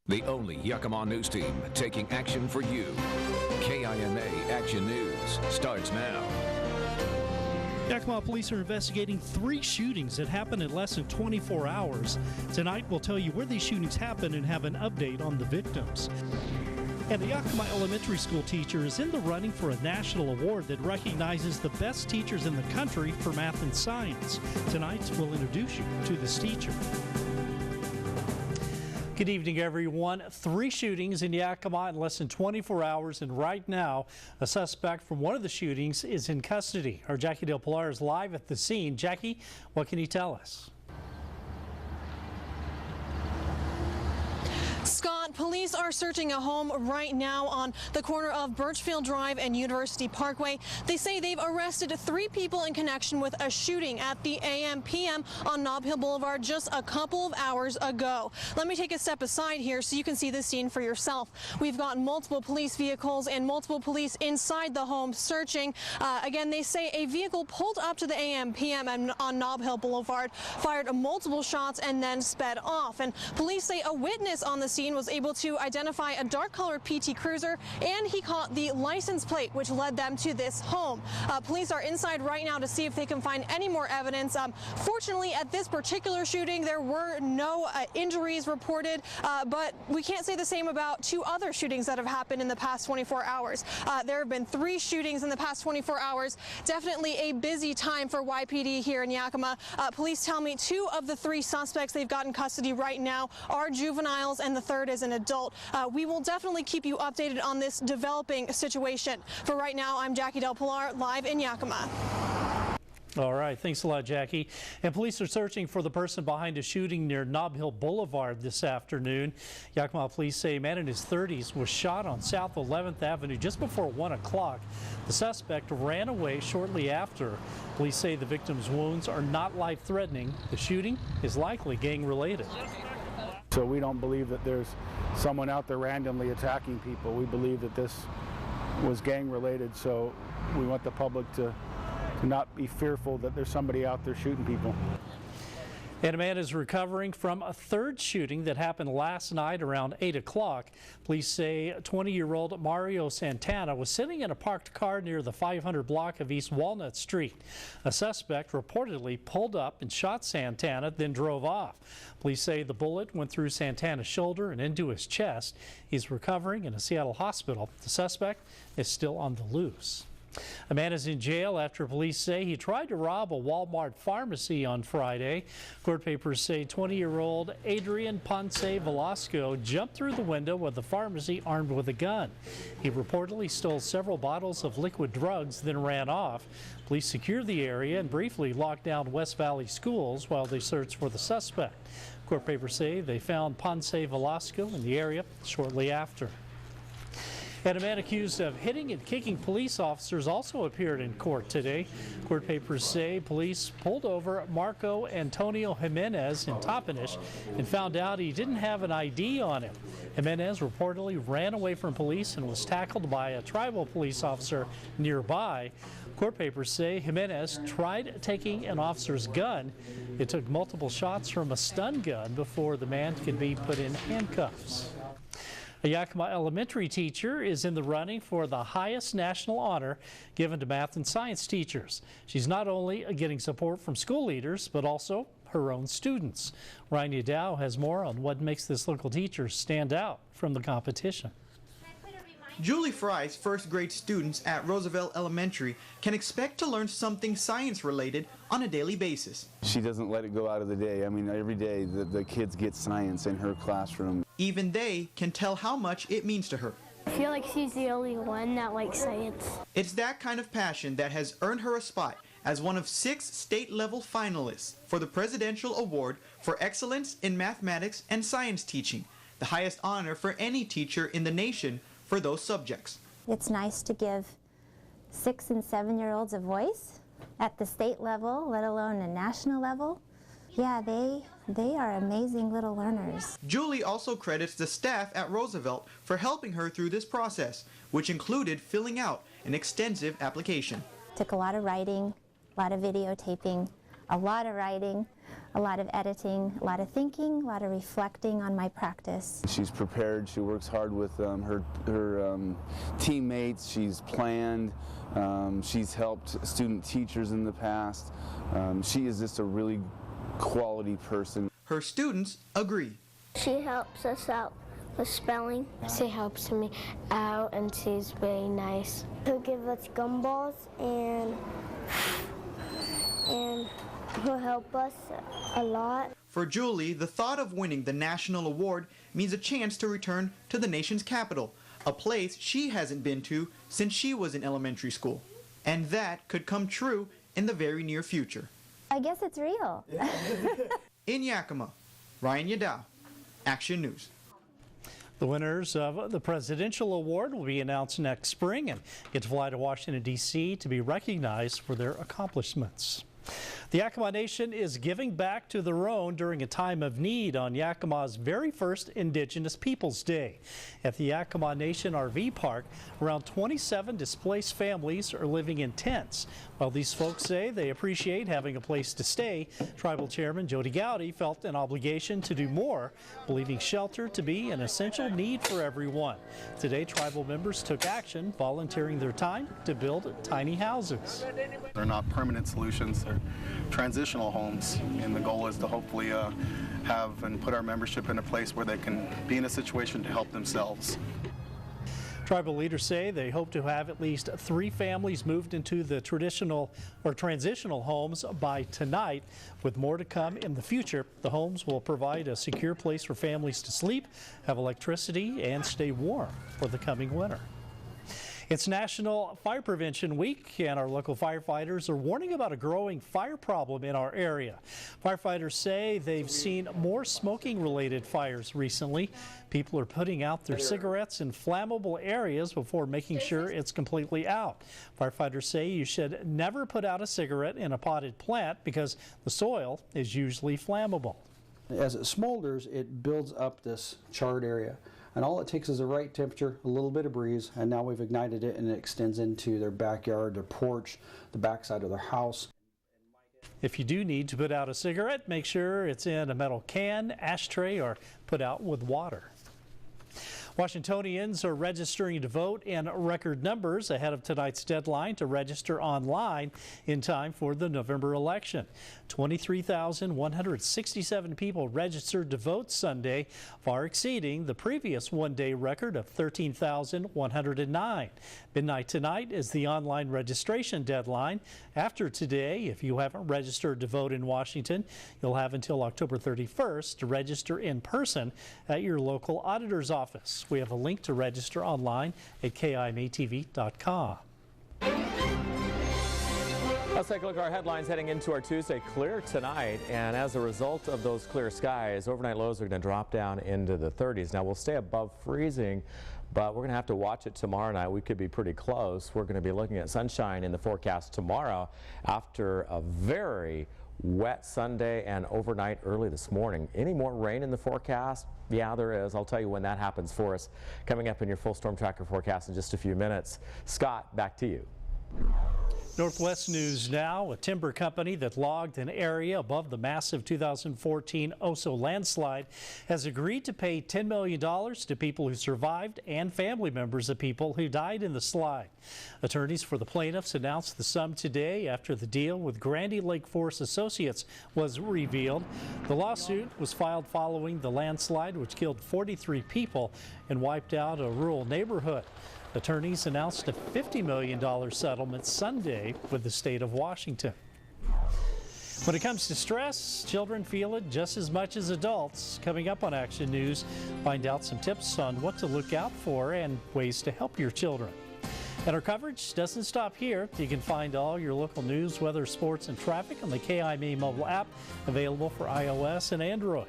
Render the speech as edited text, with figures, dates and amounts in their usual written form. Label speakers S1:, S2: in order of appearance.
S1: The only Yakima news team taking action for you. KIMA Action News starts now.
S2: Yakima police are investigating 3 shootings that happened in less than 24 hours. Tonight, we'll tell you where these shootings happened and have an update on the victims. And the Yakima elementary school teacher is in the running for a national award that recognizes the best teachers in the country for math and science. Tonight, we'll introduce you to this teacher. Good evening, everyone. 3 shootings in Yakima in less than 24 hours, and right now, a suspect from one of the shootings is in custody. Our Jackie Del Pilar is live at the scene. Jackie, what can you tell us?
S3: Scott, police are searching a home right now on the corner of Birchfield Drive and University Parkway. They say they've arrested 3 people in connection with a shooting at the AM/PM on Nob Hill Boulevard just a couple of hours ago. Let me take a step aside here so you can see the scene for yourself. We've got multiple police vehicles and multiple police inside the home searching. Again, they say a vehicle pulled up to the AM/PM on Nob Hill Boulevard, fired multiple shots, and then sped off. And police say a witness on the scene was able to identify a dark-colored PT Cruiser, and he caught the license plate, which led them to this home. Police are inside right now to see if they can find any more evidence. Fortunately, at this particular shooting, there were no injuries reported, but we can't say the same about 2 other shootings that have happened in the past 24 hours. There have been 3 shootings in the past 24 hours. Definitely a busy time for YPD here in Yakima. Police tell me 2 of the 3 suspects they've got in custody right now are juveniles, and the 3rd is an adult. We will definitely keep you updated on this developing situation. For right now, I'm Jackie Del Pilar, live in Yakima.
S2: All right, thanks a lot, Jackie. And police are searching for the person behind a shooting near Nob Hill Boulevard this afternoon. Yakima police say a man in his 30s was shot on South 11th Avenue just before 1 o'clock. The suspect ran away shortly after. Police say the victim's wounds are not life-threatening. The shooting is likely gang-related.
S4: So we don't believe that there's someone out there randomly attacking people. We believe that this was gang-related, so we want the public to not be fearful that there's somebody out there shooting people.
S2: And a man is recovering from a 3rd shooting that happened last night around 8 o'clock. Police say 20-year-old Mario Santana was sitting in a parked car near the 500 block of East Walnut Street. A suspect reportedly pulled up and shot Santana, then drove off. Police say the bullet went through Santana's shoulder and into his chest. He's recovering in a Seattle hospital. The suspect is still on the loose. A man is in jail after police say he tried to rob a Walmart pharmacy on Friday. Court papers say 20-year-old Adrian Ponce Velasco jumped through the window of the pharmacy armed with a gun. He reportedly stole several bottles of liquid drugs, then ran off. Police secured the area and briefly locked down West Valley schools while they searched for the suspect. Court papers say they found Ponce Velasco in the area shortly after. And a man accused of hitting and kicking police officers also appeared in court today. Court papers say police pulled over Marco Antonio Jimenez in Toppenish and found out he didn't have an ID on him. Jimenez reportedly ran away from police and was tackled by a tribal police officer nearby. Court papers say Jimenez tried taking an officer's gun. It took multiple shots from a stun gun before the man could be put in handcuffs. A Yakima elementary teacher is in the running for the highest national honor given to math and science teachers. She's not only getting support from school leaders, but also her own students. Ryan Dow has more on what makes this local teacher stand out from the competition.
S5: Julie Fry's first grade students at Roosevelt Elementary can expect to learn something science related on a daily basis.
S6: She doesn't let it go out of the day. I mean, every day the kids get science in her classroom.
S5: Even they can tell how much it means to her.
S7: I feel like she's the only one that likes science.
S5: It's that kind of passion that has earned her a spot as one of 6 state-level finalists for the Presidential Award for Excellence in Mathematics and Science Teaching, the highest honor for any teacher in the nation for those subjects.
S8: It's nice to give 6- and 7-year-olds a voice at the state level, let alone a national level. Yeah, they are amazing little learners.
S5: Julie also credits the staff at Roosevelt for helping her through this process, which included filling out an extensive application.
S8: Took a lot of writing, a lot of videotaping, a lot of writing, a lot of editing, a lot of thinking, a lot of reflecting on my practice.
S6: She's prepared. She works hard with her teammates. She's planned. She's helped student teachers in the past. She is just a really quality person.
S5: Her students agree.
S7: She helps us out with spelling. She helps me out and she's very nice. She'll give us gumballs and he'll help us a lot.
S5: For Julie, the thought of winning the national award means a chance to return to the nation's capital, a place she hasn't been to since she was in elementary school. And that could come true in the very near future.
S8: I guess it's real.
S5: In Yakima, Ryan Yadao, Action News.
S2: The winners of the Presidential Award will be announced next spring and get to fly to Washington, D.C. to be recognized for their accomplishments. The Yakima Nation is giving back to their own during a time of need on Yakima's very first Indigenous Peoples Day. At the Yakima Nation RV Park, around 27 displaced families are living in tents. While these folks say they appreciate having a place to stay, Tribal Chairman Jody Gowdy felt an obligation to do more, believing shelter to be an essential need for everyone. Today, tribal members took action, volunteering their time to build tiny houses.
S9: They're not permanent solutions, they're transitional homes, and the goal is to hopefully have and put our membership in a place where they can be in a situation to help themselves.
S2: Tribal leaders say they hope to have at least 3 families moved into the traditional or transitional homes by tonight, with more to come in the future. The homes will provide a secure place for families to sleep, have electricity, and stay warm for the coming winter. It's National Fire Prevention Week, and our local firefighters are warning about a growing fire problem in our area. Firefighters say they've seen more smoking-related fires recently. People are putting out their cigarettes in flammable areas before making sure it's completely out. Firefighters say you should never put out a cigarette in a potted plant because the soil is usually flammable.
S10: As it smolders, it builds up this charred area. And all it takes is the right temperature, a little bit of breeze, and now we've ignited it and it extends into their backyard, their porch, the backside of their house.
S2: If you do need to put out a cigarette, make sure it's in a metal can, ashtray, or put out with water. Washingtonians are registering to vote in record numbers ahead of tonight's deadline to register online in time for the November election. 23,167 people registered to vote Sunday, far exceeding the previous one-day record of 13,109. Midnight tonight is the online registration deadline. After today, if you haven't registered to vote in Washington, you'll have until October 31st to register in person at your local auditor's office. We have a link to register online at KIMATV.com.
S11: Let's take a look at our headlines heading into our Tuesday. Clear tonight, and as a result of those clear skies, overnight lows are going to drop down into the 30s. Now we'll stay above freezing, but we're going to have to watch it tomorrow night. We could be pretty close. We're going to be looking at sunshine in the forecast tomorrow after a very wet Sunday and overnight early this morning. Any more rain in the forecast? Yeah, there is. I'll tell you when that happens for us. Coming up in your full storm tracker forecast in just a few minutes. Scott, back to you.
S2: Northwest News now. A timber company that logged an area above the massive 2014 Oso landslide has agreed to pay $10 million to people who survived and family members of people who died in the slide. Attorneys for the plaintiffs announced the sum today after the deal with Grandy Lake Forest Associates was revealed. The lawsuit was filed following the landslide, which killed 43 people and wiped out a rural neighborhood. Attorneys announced a $50 million settlement Sunday with the state of Washington. When it comes to stress, children feel it just as much as adults. Coming up on Action News, find out some tips on what to look out for and ways to help your children. And our coverage doesn't stop here. You can find all your local news, weather, sports, and traffic on the KIMA mobile app, available for iOS and Android.